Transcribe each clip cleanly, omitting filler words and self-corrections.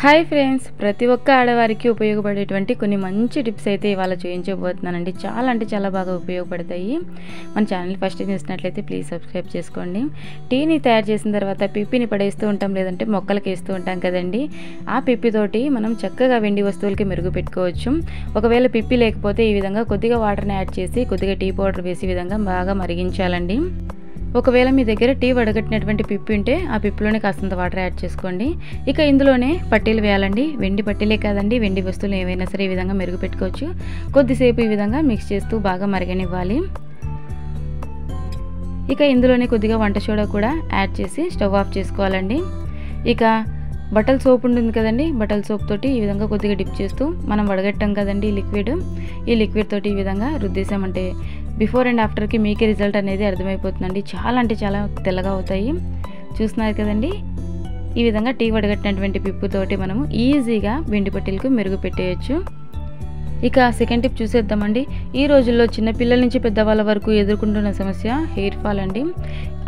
Hi friends, ప్రతి ఒక్క ఆడవారికి ఉపయోగపడేటువంటి కొన్ని మంచి టిప్స్ అయితే ఇవాళ చూపించబోతున్నానండి. చాలా అంటే చాలా బాగా ఉపయోగపడతాయి. మన ఛానల్ ఫస్ట్ టైం చూసినట్లయితే ప్లీజ్ సబ్స్క్రైబ్ చేసుకోండి. టీని తయారు చేసిన తర్వాత పిప్పిని పడేస్తూ ఉంటాం, లేదంటే మొక్కలకి వేస్తూ ఉంటాం కదండి. ఆ పిప్పితోటి మనం చక్కగా వెండి వస్తువులకి మెరుగు పెట్టుకోవచ్చు. ఒకవేళ పిప్పి లేకపోతే ఈ విధంగా కొద్దిగా వాటర్ని యాడ్ చేసి కొద్దిగా టీ పౌడర్ వేసి విధంగా బాగా మరిగించాలండి. ఒకవేళ మీ దగ్గర టీ వడగట్టినటువంటి పిప్పి ఉంటే ఆ పిప్పిలోనే కాస్తంత వాటర్ యాడ్ చేసుకోండి. ఇక ఇందులోనే పట్టీలు వేయాలండి. వెండి పట్టీలే కాదండి, వెండి వస్తువులు ఏవైనా సరే ఈ విధంగా మెరుగు పెట్టుకోవచ్చు. కొద్దిసేపు ఈ విధంగా మిక్స్ చేస్తూ బాగా మరగనివ్వాలి. ఇక ఇందులోనే కొద్దిగా వంట సోడా కూడా యాడ్ చేసి స్టవ్ ఆఫ్ చేసుకోవాలండి. ఇక బట్టల సోప్ ఉంటుంది కదండి, బట్టల సోప్ తోటి ఈ విధంగా కొద్దిగా డిప్ చేస్తూ మనం వడగట్టాం కదండి ఈ లిక్విడ్ తోటి ఈ విధంగా రుద్దేశామంటే బిఫోర్ అండ్ ఆఫ్టర్కి మీకే రిజల్ట్ అనేది అర్థమైపోతుందండి. చాలా అంటే చాలా తెల్లగా అవుతాయి. చూస్తున్నారు కదండి, ఈ విధంగా టీ వడగట్టినటువంటి పిప్పుతోటి మనము ఈజీగా వెండి పట్టీలకు మెరుగు పెట్టేయచ్చు. ఇక సెకండ్ టిప్ చూసేద్దామండి. ఈ రోజుల్లో చిన్నపిల్లల నుంచి పెద్దవాళ్ళ వరకు ఎదుర్కొంటున్న సమస్య హెయిర్ ఫాల్ అండి.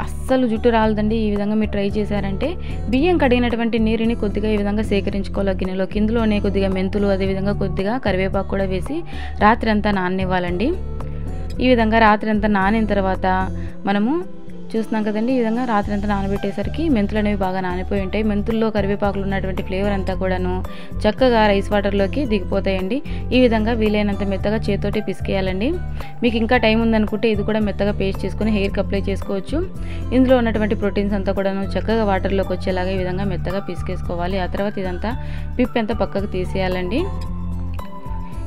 అస్సలు జుట్టు రాలదండి. ఈ విధంగా మీరు ట్రై చేశారంటే బియ్యం కడిగినటువంటి నీరుని కొద్దిగా ఈ విధంగా సేకరించుకోవాలి గిన్నెలోకి. ఇందులోనే కొద్దిగా మెంతులు, అదేవిధంగా కొద్దిగా కరివేపాకు కూడా వేసి రాత్రి అంతా నాననివ్వాలండి. ఈ విధంగా రాత్రి అంతా నానిన తర్వాత మనము చూస్తున్నాం కదండి, ఈ విధంగా రాత్రి అంతా నానబెట్టేసరికి మెంతులు అనేవి బాగా నానిపోయి ఉంటాయి. మెంతుల్లో కరివేపాకులు ఉన్నటువంటి ఫ్లేవర్ అంతా కూడాను చక్కగా రైస్ వాటర్లోకి దిగిపోతాయండి. ఈ విధంగా వీలైనంత మెత్తగా చేతితోటి పిసికేయాలండి. మీకు ఇంకా టైం ఉందనుకుంటే ఇది కూడా మెత్తగా పేస్ట్ చేసుకొని హెయిర్కి అప్లై చేసుకోవచ్చు. ఇందులో ఉన్నటువంటి ప్రోటీన్స్ అంతా కూడాను చక్కగా వాటర్లోకి వచ్చేలాగా ఈ విధంగా మెత్తగా పిసికేసుకోవాలి. ఆ తర్వాత ఇదంతా పిప్ అంతా పక్కకు తీసేయాలండి.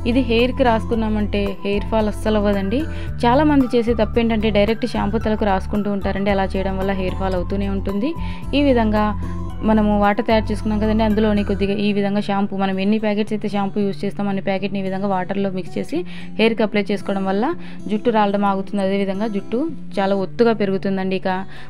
ఇది హెయిర్కి రాసుకున్నామంటే హెయిర్ ఫాల్ అస్సలు అవ్వదండి. చాలామంది చేసే తప్పు ఏంటంటే డైరెక్ట్ షాంపూ తలకు రాసుకుంటూ ఉంటారండి. అలా చేయడం వల్ల హెయిర్ ఫాల్ అవుతూనే ఉంటుంది. ఈ విధంగా మనము వాటర్ తయారు చేసుకున్నాం కదండి, అందులోని కొద్దిగా ఈ విధంగా షాంపూ, మనం ఎన్ని ప్యాకెట్స్ అయితే షాంపూ యూస్ చేస్తాం అన్ని ప్యాకెట్ని ఈ విధంగా వాటర్లో మిక్స్ చేసి హెయిర్కి అప్లై చేసుకోవడం వల్ల జుట్టు రాలడం ఆగుతుంది. అదేవిధంగా జుట్టు చాలా ఒత్తుగా పెరుగుతుందండి. ఇక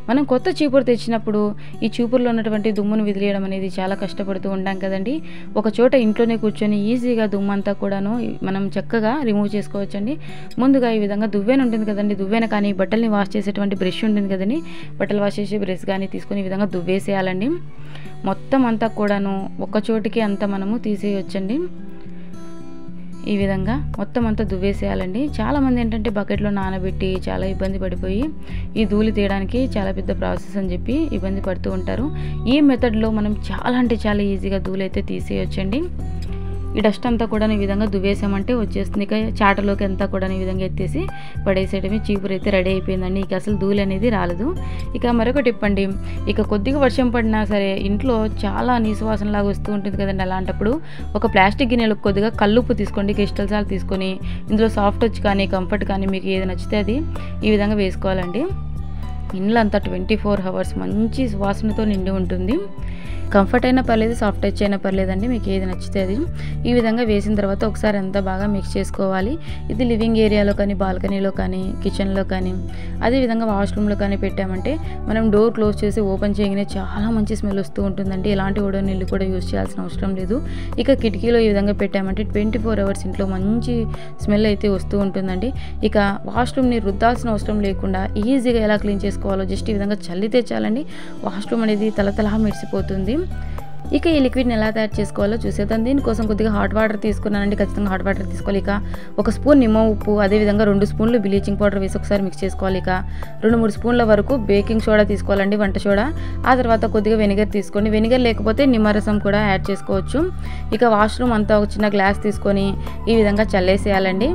మనం కొత్త చీపురు తెచ్చినప్పుడు ఈ చీపురులో ఉన్నటువంటి దుమ్మును విదిలేయడం అనేది చాలా కష్టపడుతూ ఉంటాం కదండి. ఒక చోట ఇంట్లోనే కూర్చొని ఈజీగా దుమ్మంతా కూడాను మనం చక్కగా రిమూవ్ చేసుకోవచ్చండి. ముందుగా ఈ విధంగా దువ్వెన ఉంటుంది కదండి, దువ్వెన కానీ బట్టల్ని వాష్ చేసేటువంటి బ్రష్ ఉంటుంది కదండి, బట్టలు వాష్ చేసే బ్రష్ కానీ తీసుకొని ఈ విధంగా దువ్వేసేయాలండి. మొత్తం అంతా కూడాను ఒక చోటికి అంతా మనము తీసేయొచ్చండి. ఈ విధంగా మొత్తం అంతా దువ్వేసేయాలండి. చాలామంది ఏంటంటే బకెట్లో నానబెట్టి చాలా ఇబ్బంది పడిపోయి ఈ ధూళి తీయడానికి చాలా పెద్ద ప్రాసెస్ అని చెప్పి ఇబ్బంది పడుతూ ఉంటారు. ఈ మెథడ్లో మనం చాలా అంటే చాలా ఈజీగా ధూళి అయితే తీసేయొచ్చండి. ఈ డస్ట్ అంతా కూడా ఈ విధంగా దువ్వేసామంటే వచ్చేస్తుంది. ఇక చాటలోకి అంతా కూడా ఈ విధంగా ఎత్తేసి పడేసేయడమే. చీపురు అయితే రెడీ అయిపోయిందండి. ఇక అసలు ధూళి అనేది రాలదు. ఇక మరొక టిప్ అండి, ఇక కొద్దిగా వర్షం పడినా సరే ఇంట్లో చాలా నీసు వాసనలాగా వస్తూ ఉంటుంది కదండి. అలాంటప్పుడు ఒక ప్లాస్టిక్ గిన్నెలో కొద్దిగా కల్లుప్పు తీసుకోండి, క్రిస్టల్ సాల్ట్ తీసుకొని ఇందులో సాఫ్ట్ టచ్ కానీ కంఫర్ట్ కానీ మీకు ఏది నచ్చితే అది ఈ విధంగా వేసుకోవాలండి. ఇంట్లో అంతా 24 hours మంచి సువాసనతో నిండి ఉంటుంది. కంఫర్ట్ అయినా పర్లేదు, సాఫ్ట్ టచ్ అయినా పర్లేదండి, మీకు ఏది నచ్చితే అది. ఈ విధంగా వేసిన తర్వాత ఒకసారి అంతా బాగా మిక్స్ చేసుకోవాలి. ఇది లివింగ్ ఏరియాలో కానీ, బాల్కనీలో కానీ, కిచెన్లో కానీ, అదేవిధంగా వాష్రూమ్లో కానీ పెట్టామంటే మనం డోర్ క్లోజ్ చేసి ఓపెన్ చేయగానే చాలా మంచి స్మెల్ వస్తూ ఉంటుందండి. ఎలాంటి ఓడో నీళ్ళు కూడా యూజ్ చేయాల్సిన అవసరం లేదు. ఇక కిటికీలో ఈ విధంగా పెట్టామంటే 24 hours ఇంట్లో మంచి స్మెల్ అయితే వస్తూ ఉంటుందండి. ఇక వాష్రూమ్ని రుద్దాల్సిన అవసరం లేకుండా ఈజీగా ఎలా క్లీన్ చేసుకోవాలో జస్ట్ ఈ విధంగా చల్లితే చాలండి, వాష్రూమ్ అనేది తలతలా మెరిసిపోతుంది. ఇక ఈ లిక్విడ్ని ఎలా తయారు చేసుకోవాలో చూసేద్దాం. దీనికోసం కొద్దిగా హాట్ వాటర్ తీసుకున్నానండి. ఖచ్చితంగా హాట్ వాటర్ తీసుకోవాలి. ఇక 1 స్పూన్ నిమ్మ ఉప్పు, అదేవిధంగా 2 స్పూన్లు బ్లీచింగ్ పౌడర్ వేసి ఒకసారి మిక్స్ చేసుకోవాలి. ఇక 2-3 స్పూన్ల వరకు బేకింగ్ సోడా తీసుకోవాలండి, వంట సోడా. ఆ తర్వాత కొద్దిగా వెనిగర్ తీసుకోండి. వెనిగర్ లేకపోతే నిమ్మరసం కూడా యాడ్ చేసుకోవచ్చు. ఇక వాష్రూమ్ అంతా ఒక చిన్న గ్లాస్ తీసుకొని ఈ విధంగా చల్లేసేయాలండి.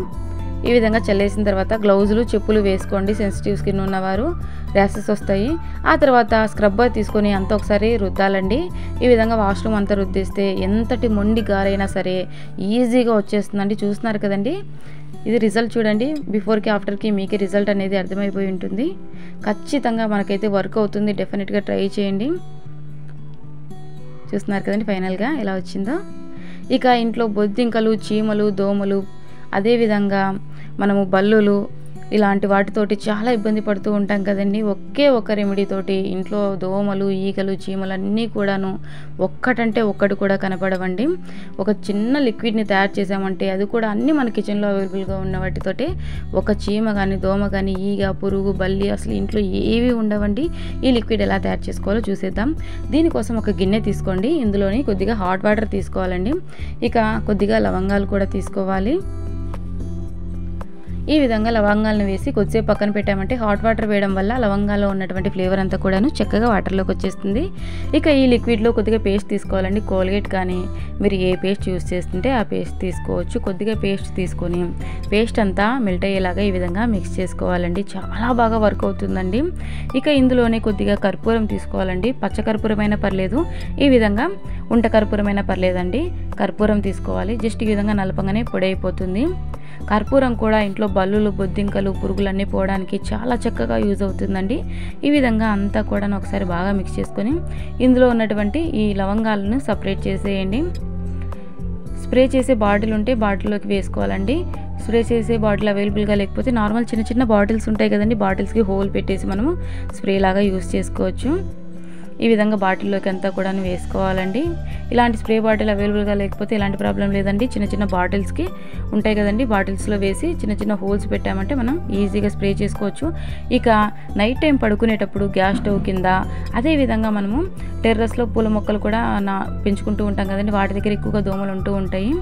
ఈ విధంగా చల్లేసిన తర్వాత గ్లౌజులు, చెప్పులు వేసుకోండి. సెన్సిటివ్ స్కిన్ ఉన్నవారు ర్యాషెస్ వస్తాయి. ఆ తర్వాత స్క్రబ్బర్ తీసుకొని అంతా ఒకసారి రుద్దాలండి. ఈ విధంగా వాష్రూమ్ అంతా రుద్దేస్తే ఎంతటి మొండి గారైనా సరే ఈజీగా వచ్చేస్తుందండి. చూస్తున్నారు కదండి, ఇది రిజల్ట్ చూడండి. బిఫోర్కి ఆఫ్టర్కి మీకే రిజల్ట్ అనేది అర్థమైపోయి ఉంటుంది. ఖచ్చితంగా మనకైతే వర్క్ అవుతుంది. డెఫినెట్గా ట్రై చేయండి. చూస్తున్నారు కదండి ఫైనల్గా ఎలా వచ్చిందో. ఇక ఇంట్లో బొద్దింకలు, చీమలు, దోమలు, అదేవిధంగా మనము బల్లులు ఇలాంటి వాటితోటి చాలా ఇబ్బంది పడుతూ ఉంటాం కదండి. ఒకే ఒక రెమెడీ తోటి ఇంట్లో దోమలు, ఈగలు, చీమలు అన్నీ కూడాను ఒక్కటంటే ఒక్కటి కూడా కనపడవండి. ఒక చిన్న లిక్విడ్ని తయారు చేసామంటే అది కూడా అన్నీ మన కిచెన్లో అవైలబుల్గా ఉన్న వాటితోటే ఒక చీమ కానీ, దోమ కానీ, ఈగ, పురుగు, బల్లి అసలు ఇంట్లో ఏవి ఉండవండి. ఈ లిక్విడ్ ఎలా తయారు చేసుకోవాలో చూసేద్దాం. దీనికోసం ఒక గిన్నె తీసుకోండి. ఇందులోని కొద్దిగా హాట్ వాటర్ తీసుకోవాలండి. ఇక కొద్దిగా లవంగాలు కూడా తీసుకోవాలి. ఈ విధంగా లవంగాలను వేసి కొద్దిసేపు పక్కన పెట్టామంటే హాట్ వాటర్ వేయడం వల్ల లవంగాల్లో ఉన్నటువంటి ఫ్లేవర్ అంతా కూడాను చక్కగా వాటర్లోకి వచ్చేస్తుంది. ఇక ఈ లిక్విడ్లో కొద్దిగా పేస్ట్ తీసుకోవాలండి. కోల్గేట్ కానీ మీరు ఏ పేస్ట్ యూస్ చేస్తుంటే ఆ పేస్ట్ తీసుకోవచ్చు. కొద్దిగా పేస్ట్ తీసుకొని పేస్ట్ అంతా మెల్ట్ అయ్యేలాగా ఈ విధంగా మిక్స్ చేసుకోవాలండి. చాలా బాగా వర్క్ అవుతుందండి. ఇక ఇందులోనే కొద్దిగా కర్పూరం తీసుకోవాలండి. పచ్చ కర్పూరమైనా పర్లేదు, ఈ విధంగా ఉంట కర్పూరమైనా పర్లేదండి. కర్పూరం తీసుకోవాలి. జస్ట్ ఈ విధంగా నలపంగానే పొడి అయిపోతుంది. కర్పూరం కూడా ఇంట్లో బల్లులు, బొద్దింకలు, పురుగులన్నీ పోవడానికి చాలా చక్కగా యూజ్ అవుతుందండి. ఈ విధంగా అంతా కూడా ఒకసారి బాగా మిక్స్ చేసుకొని ఇందులో ఉన్నటువంటి ఈ లవంగాలను సపరేట్ చేసేయండి. స్ప్రే చేసే బాటిల్ ఉంటే బాటిల్లోకి వేసుకోవాలండి. స్ప్రే చేసే బాటిల్ అవైలబుల్గా లేకపోతే నార్మల్ చిన్న చిన్న బాటిల్స్ ఉంటాయి కదండి, బాటిల్స్కి హోల్ పెట్టేసి మనము స్ప్రే లాగా యూజ్ చేసుకోవచ్చు. ఈ విధంగా బాటిల్లోకి అంతా కూడా వేసుకోవాలండి. ఇలాంటి స్ప్రే బాటిల్ అవైలబుల్గా లేకపోతే ఇలాంటి ప్రాబ్లం లేదండి. చిన్న చిన్న బాటిల్స్కి ఉంటాయి కదండి, బాటిల్స్లో వేసి చిన్న చిన్న హోల్స్ పెట్టామంటే మనం ఈజీగా స్ప్రే చేసుకోవచ్చు. ఇక నైట్ టైం పడుకునేటప్పుడు గ్యాస్ స్టవ్ కింద, అదేవిధంగా మనము టెర్రస్లో పూల మొక్కలు కూడా పెంచుకుంటూ ఉంటాం కదండి, వాటి దగ్గర ఎక్కువగా దోమలు ఉంటూ ఉంటాయి.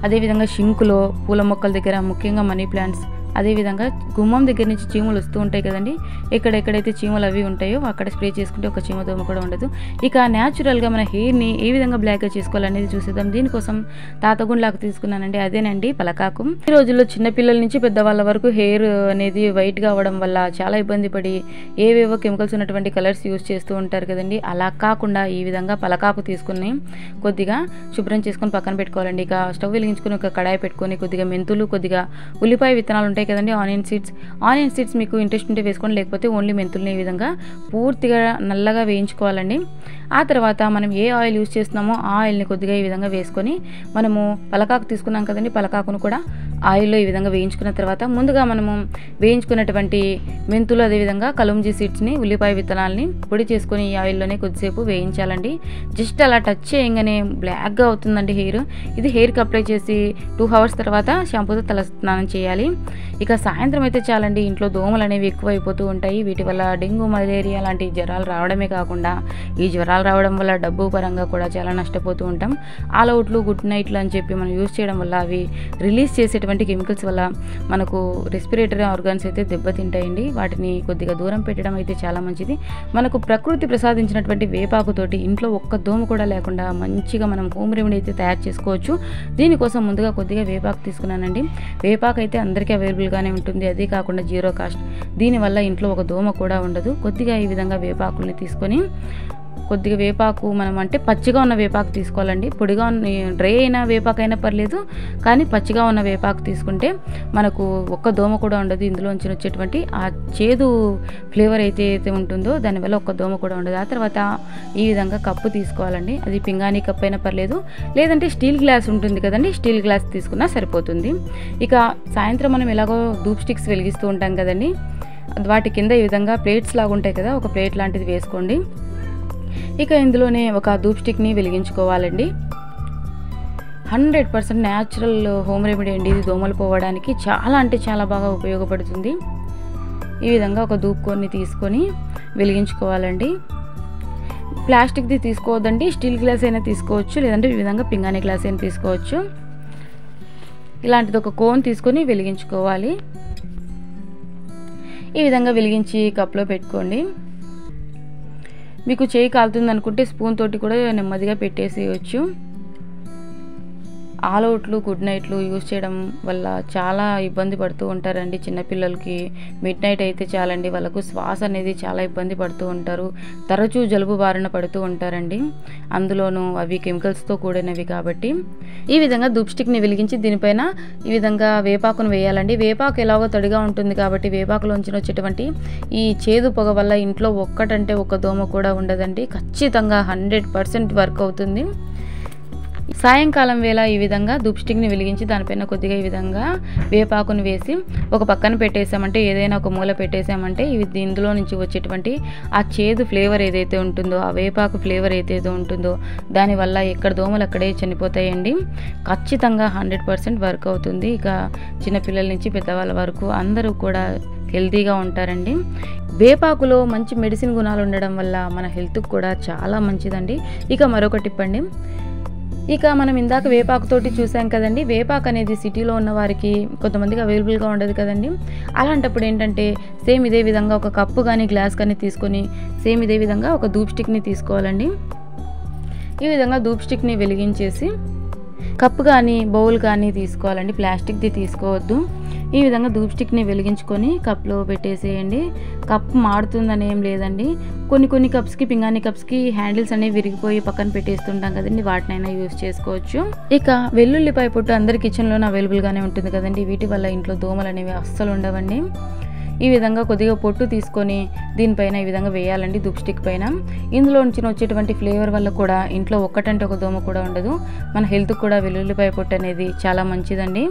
అదేవిధంగా షింకులో పూల మొక్కల దగ్గర, ముఖ్యంగా మనీ ప్లాంట్స్, అదేవిధంగా గుమ్మం దగ్గర నుంచి చీమలు వస్తూ ఉంటాయి కదండి, ఎక్కడెక్కడైతే చీమలు అవి ఉంటాయో అక్కడ స్ప్రే చేసుకుంటే ఒక చీమ దోమ కూడా ఉండదు. ఇక న్యాచురల్గా మన హెయిర్ని ఏ విధంగా బ్లాక్గా చేసుకోవాలనేది చూసేద్దాం. దీనికోసం తాతగుండ్లాకు తీసుకున్నానండి, అదేనండి పలకాకు. ఈ రోజుల్లో చిన్నపిల్లల నుంచి పెద్దవాళ్ళ వరకు హెయిర్ అనేది వైట్గా అవ్వడం వల్ల చాలా ఇబ్బంది పడి ఏవేవో కెమికల్స్ ఉన్నటువంటి కలర్స్ యూజ్ చేస్తూ ఉంటారు కదండి. అలా కాకుండా ఈ విధంగా పలకాకు తీసుకుని కొద్దిగా శుభ్రం చేసుకొని పక్కన పెట్టుకోవాలండి. ఇక స్టవ్ వెలిగించుకొని ఒక కడాయి పెట్టుకొని కొద్దిగా మెంతులు, కొద్దిగా ఉల్లిపాయ విత్తనాలు ఉంటాయి కదండి, ఆనియన్ సీడ్స్ మీకు ఇంట్రెస్ట్ ఉంటే వేసుకోండి, లేకపోతే ఓన్లీ మెంతుల్ని ఈ విధంగా పూర్తిగా నల్లగా వేయించుకోవాలండి. ఆ తర్వాత మనం ఏ ఆయిల్ యూజ్ చేస్తున్నామో ఆ ఆయిల్ని కొద్దిగా ఈ విధంగా వేసుకొని మనము పలకాకు తీసుకున్నాం కదండి, పలకాకును కూడా ఆయిల్లో ఈ విధంగా వేయించుకున్న తర్వాత ముందుగా మనము వేయించుకున్నటువంటి మెంతులు, అదేవిధంగా కలుంజీ సీడ్స్ని, ఉల్లిపాయ విత్తనాలని పొడి చేసుకొని ఈ ఆయిల్లోనే కొద్దిసేపు వేయించాలండి. జస్ట్ అలా టచ్ చేయగానే బ్లాక్గా అవుతుందండి హెయిర్. ఇది హెయిర్కి అప్లై చేసి 2 hours తర్వాత షాంపూతో తల స్నానం చేయాలి. ఇక సాయంత్రం అయితే చాలండి, ఇంట్లో దోమలు అనేవి ఎక్కువ అయిపోతూ ఉంటాయి. వీటి వల్ల డెంగ్యూ, మలేరియా లాంటి జ్వరాలు రావడమే కాకుండా ఈ జ్వరాలు రావడం వల్ల డబ్బు పరంగా కూడా చాలా నష్టపోతూ ఉంటాం. ఆల్ అవుట్లు, గుడ్ నైట్లు అని చెప్పి మనం యూజ్ చేయడం వల్ల అవి రిలీజ్ చేసేటువంటి కెమికల్స్ వల్ల మనకు రెస్పిరేటరీ ఆర్గాన్స్ అయితే దెబ్బతింటాయండి. వాటిని కొద్దిగా దూరం పెట్టడం అయితే చాలా మంచిది. మనకు ప్రకృతి ప్రసాదించినటువంటి వేపాకుతోటి ఇంట్లో ఒక్క దోమ కూడా లేకుండా మంచిగా మనం హోమ్ రెమెడీ అయితే తయారు చేసుకోవచ్చు. దీనికోసం ముందుగా కొద్దిగా వేపాకు తీసుకున్నానండి. వేపాకు అయితే అందరికీ అవైలబుల్గానే ఉంటుంది, అదే కాకుండా 0 cost. దీనివల్ల ఇంట్లో ఒక దోమ కూడా ఉండదు. కొద్దిగా ఈ విధంగా వేపాకుల్ని తీసుకొని కొద్దిగా వేపాకు మనం అంటే పచ్చిగా ఉన్న వేపాకు తీసుకోవాలండి. పొడిగా ఉన్న డ్రై అయిన వేపాకైనా పర్లేదు, కానీ పచ్చిగా ఉన్న వేపాకు తీసుకుంటే మనకు ఒక్క దోమ కూడా ఉండదు. ఇందులోంచి వచ్చేటువంటి ఆ చేదు ఫ్లేవర్ అయితే ఉంటుందో దానివల్ల ఒక్క దోమ కూడా ఉండదు. ఆ తర్వాత ఈ విధంగా కప్పు తీసుకోవాలండి. అది పింగాణీ కప్ అయినా పర్లేదు, లేదంటే స్టీల్ గ్లాస్ ఉంటుంది కదండి, స్టీల్ గ్లాస్ తీసుకున్నా సరిపోతుంది. ఇక సాయంత్రం మనం ఎలాగో ధూప్ స్టిక్స్ వెలిగిస్తూ ఉంటాం కదండి, వాటి కింద ఈ విధంగా ప్లేట్స్ లాగా ఉంటాయి కదా, ఒక ప్లేట్ లాంటిది వేసుకోండి. ఇక ఇందులోనే ఒక ధూప్ స్టిక్ని వెలిగించుకోవాలండి. 100% న్యాచురల్ హోమ్ రెమెడీ అండి ఇది. దోమలు పోవడానికి చాలా అంటే చాలా బాగా ఉపయోగపడుతుంది. ఈ విధంగా ఒక ధూప్ కొన్ని తీసుకొని వెలిగించుకోవాలండి. ప్లాస్టిక్ది తీసుకోవద్దండి, స్టీల్ గ్లాస్ అయినా తీసుకోవచ్చు, లేదంటే ఈ విధంగా పింగాణీ గ్లాస్ అయినా తీసుకోవచ్చు. ఇలాంటిది ఒక కోన్ తీసుకొని వెలిగించుకోవాలి. ఈ విధంగా వెలిగించి కప్లో పెట్టుకోండి. మీకు చేయి కాలుతుంది అనుకుంటే స్పూన్ తోటి కూడా నెమ్మదిగా పెట్టేసేయచ్చు. ఆల్ అవుట్లు, గుడ్ నైట్లు యూజ్ చేయడం వల్ల చాలా ఇబ్బంది పడుతూ ఉంటారండి. చిన్నపిల్లలకి మిడ్ నైట్ అయితే చాలండి, వాళ్ళకు శ్వాస అనేది చాలా ఇబ్బంది పడుతూ ఉంటారు. తరచూ జలుబు బారిన పడుతూ ఉంటారండి. అందులోనూ అవి కెమికల్స్తో కూడినవి కాబట్టి ఈ విధంగా ధూప్ స్టిక్ని వెలిగించి దీనిపైన ఈ విధంగా వేపాకును వేయాలండి. వేపాకు ఎలాగో తడిగా ఉంటుంది కాబట్టి వేపాకులోంచి వచ్చేటువంటి ఈ చేదు పొగ వల్ల ఇంట్లో ఒక్కటంటే ఒక్క దోమ కూడా ఉండదండి. ఖచ్చితంగా 100% వర్క్ అవుతుంది. సాయంకాలం వేళ ఈ విధంగా ధూప్ స్టిక్ని వెలిగించి దానిపైన కొద్దిగా ఈ విధంగా వేపాకుని వేసి ఒక పక్కన పెట్టేసామంటే, ఏదైనా ఒక మూల పెట్టేసామంటే ఇందులో నుంచి వచ్చేటువంటి ఆ చేదు ఫ్లేవర్ ఏదైతే ఉంటుందో, ఆ వేపాకు ఫ్లేవర్ ఏదైతే ఉంటుందో దానివల్ల ఎక్కడ దోమలు అక్కడే చనిపోతాయండి. ఖచ్చితంగా 100% వర్క్ అవుతుంది. ఇక చిన్నపిల్లల నుంచి పెద్దవాళ్ళ వరకు అందరూ కూడా హెల్తీగా ఉంటారండి. వేపాకులో మంచి మెడిసిన్ గుణాలు ఉండడం వల్ల మన హెల్త్కి కూడా చాలా మంచిదండి. ఇక మరొక టిప్ అండి, ఇక మనం ఇందాక వేపాకుతోటి చూసాం కదండి. వేపాకు అనేది సిటీలో ఉన్న వారికి కొంతమందికి అవైలబుల్గా ఉండదు కదండి. అలాంటప్పుడు ఏంటంటే సేమ్ ఇదే విధంగా ఒక కప్పు కానీ గ్లాస్ కానీ తీసుకొని సేమ్ ఇదే విధంగా ఒక ధూప్ స్టిక్ని తీసుకోవాలండి. ఈ విధంగా ధూప్ స్టిక్ని వెలిగించేసి కప్పు కానీ బౌల్ కానీ తీసుకోవాలండి, ప్లాస్టిక్ది తీసుకోవద్దు. ఈ విధంగా ధూప్ స్టిక్ని వెలిగించుకొని కప్లో పెట్టేసేయండి. కప్ మాడుతుందని ఏం లేదండి. కొన్ని కప్స్కి, పింగాణి కప్స్కి హ్యాండిల్స్ అనేవి విరిగిపోయి పక్కన పెట్టేస్తుంటాం కదండి, వాటినైనా యూజ్ చేసుకోవచ్చు. ఇక వెల్లుల్లిపాయ పొట్టు అందరి కిచెన్లోనే అవైలబుల్గానే ఉంటుంది కదండి. వీటి వల్ల ఇంట్లో దోమలు అనేవి అస్సలు ఉండవండి. ఈ విధంగా కొద్దిగా పొట్టు తీసుకొని దీనిపైన ఈ విధంగా వేయాలండి ధూప్ స్టిక్ పైన. ఇందులో నుంచి వచ్చేటువంటి ఫ్లేవర్ వల్ల కూడా ఇంట్లో ఒక్కటంటే ఒక దోమ కూడా ఉండదు. మన హెల్త్కి కూడా వెల్లుల్లిపాయ పొట్టు అనేది చాలా మంచిదండి.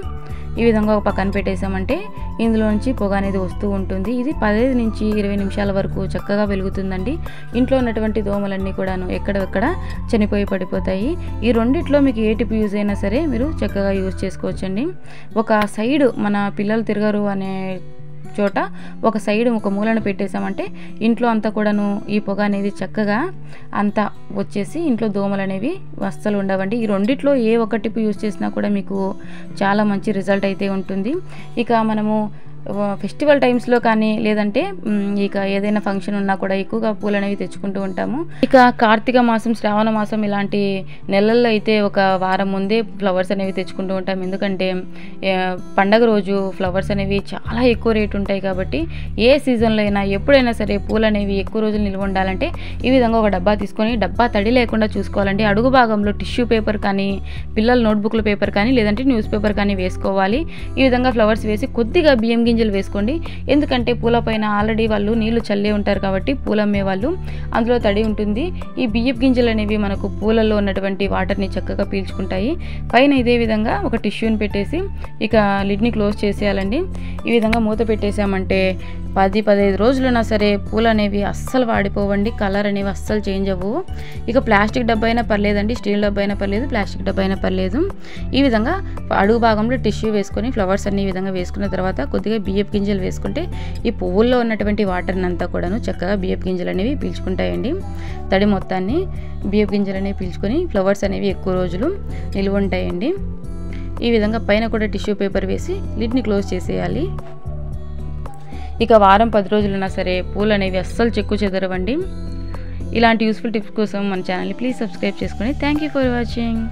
ఈ విధంగా ఒక పక్కన పెట్టేసామంటే ఇందులో నుంచి పొగ అనేది వస్తూ ఉంటుంది. ఇది 15 నుంచి 20 నిమిషాల వరకు చక్కగా వెలుగుతుందండి. ఇంట్లో ఉన్నటువంటి దోమలన్నీ కూడాను ఎక్కడెక్కడ చనిపోయి పడిపోతాయి. ఈ రెండిట్లో మీకు ఏ టిప్ యూజ్ అయినా సరే మీరు చక్కగా యూజ్ చేసుకోవచ్చండి. ఒక సైడ్ మన పిల్లలు తిరగరు అనే చోట ఒక సైడ్ ఒక మూలను పెట్టేసామంటే ఇంట్లో అంతా కూడాను ఈ పొగ అనేది చక్కగా అంతా వచ్చేసి ఇంట్లో దోమలు అనేవి అస్సలు ఉండవండి. ఈ రెండిట్లో ఏ ఒక్క టిప్ యూజ్ చేసినా కూడా మీకు చాలా మంచి రిజల్ట్ అయితే ఉంటుంది. ఇక మనము ఫెస్టివల్ టైమ్స్లో కానీ లేదంటే ఇక ఏదైనా ఫంక్షన్ ఉన్నా కూడా ఎక్కువగా పూలు అనేవి తెచ్చుకుంటూ ఉంటాము. ఇక కార్తీక మాసం, శ్రావణ మాసం ఇలాంటి నెలల్లో అయితే ఒక వారం ముందే ఫ్లవర్స్ అనేవి తెచ్చుకుంటూ ఉంటాం. ఎందుకంటే పండగ రోజు ఫ్లవర్స్ అనేవి చాలా ఎక్కువ రేటు ఉంటాయి కాబట్టి ఏ సీజన్లో అయినా ఎప్పుడైనా సరే పూలు అనేవి ఎక్కువ రోజులు నిల్వ ఉండాలంటే ఈ విధంగా ఒక డబ్బా తీసుకొని, డబ్బా తడి లేకుండా చూసుకోవాలండి. అడుగు భాగంలో టిష్యూ పేపర్ కానీ, పిల్లల నోట్బుక్ల పేపర్ కానీ లేదంటే న్యూస్ పేపర్ కానీ వేసుకోవాలి. ఈ విధంగా ఫ్లవర్స్ వేసి కొద్దిగా బియ్యం గింజలు వేసుకోండి. ఎందుకంటే పూల పైన ఆల్రెడీ వాళ్ళు నీళ్లు చల్లే ఉంటారు కాబట్టి పూలమ్మే వాళ్ళు అందులో తడి ఉంటుంది. ఈ బియ్యపు గింజలు అనేవి మనకు పూలలో ఉన్నటువంటి వాటర్ని చక్కగా పీల్చుకుంటాయి. పైన ఇదే విధంగా ఒక టిష్యూని పెట్టేసి ఇక లిడ్ని క్లోజ్ చేసేయాలండి. ఈ విధంగా మూత పెట్టేసామంటే 10-15 రోజులున్నా సరే పూలు అనేవి అస్సలు వాడిపోవండి. కలర్ అనేవి అస్సలు చేంజ్ అవ్వవు. ఇక ప్లాస్టిక్ డబ్బా అయినా పర్లేదండి, స్టీల్ డబ్బా అయినా పర్లేదు, ప్లాస్టిక్ డబ్బా అయినా పర్లేదు. ఈ విధంగా అడుగు భాగంలో టిష్యూ వేసుకొని ఫ్లవర్స్ అన్ని ఈ విధంగా వేసుకున్న తర్వాత కొద్దిగా బియ్యపు గింజలు వేసుకుంటే ఈ పువ్వుల్లో ఉన్నటువంటి వాటర్ని అంతా కూడాను చక్కగా బియ్యపు గింజలు అనేవి పీల్చుకుంటాయండి. తడి మొత్తాన్ని బియ్యపు గింజలు అనేవి పీల్చుకొని ఫ్లవర్స్ అనేవి ఎక్కువ రోజులు నిల్వ ఉంటాయండి. ఈ విధంగా పైన కూడా టిష్యూ పేపర్ వేసి లిడ్ని క్లోజ్ చేసేయాలి. ఇక వారం 10 రోజులున్నా సరే పూలు అనేవి అస్సలు చెక్కు చెదరవండి. ఇలాంటి యూస్ఫుల్ టిప్స్ కోసం మన ఛానల్ని ప్లీజ్ సబ్స్క్రైబ్ చేసుకోండి. Thank you for watching.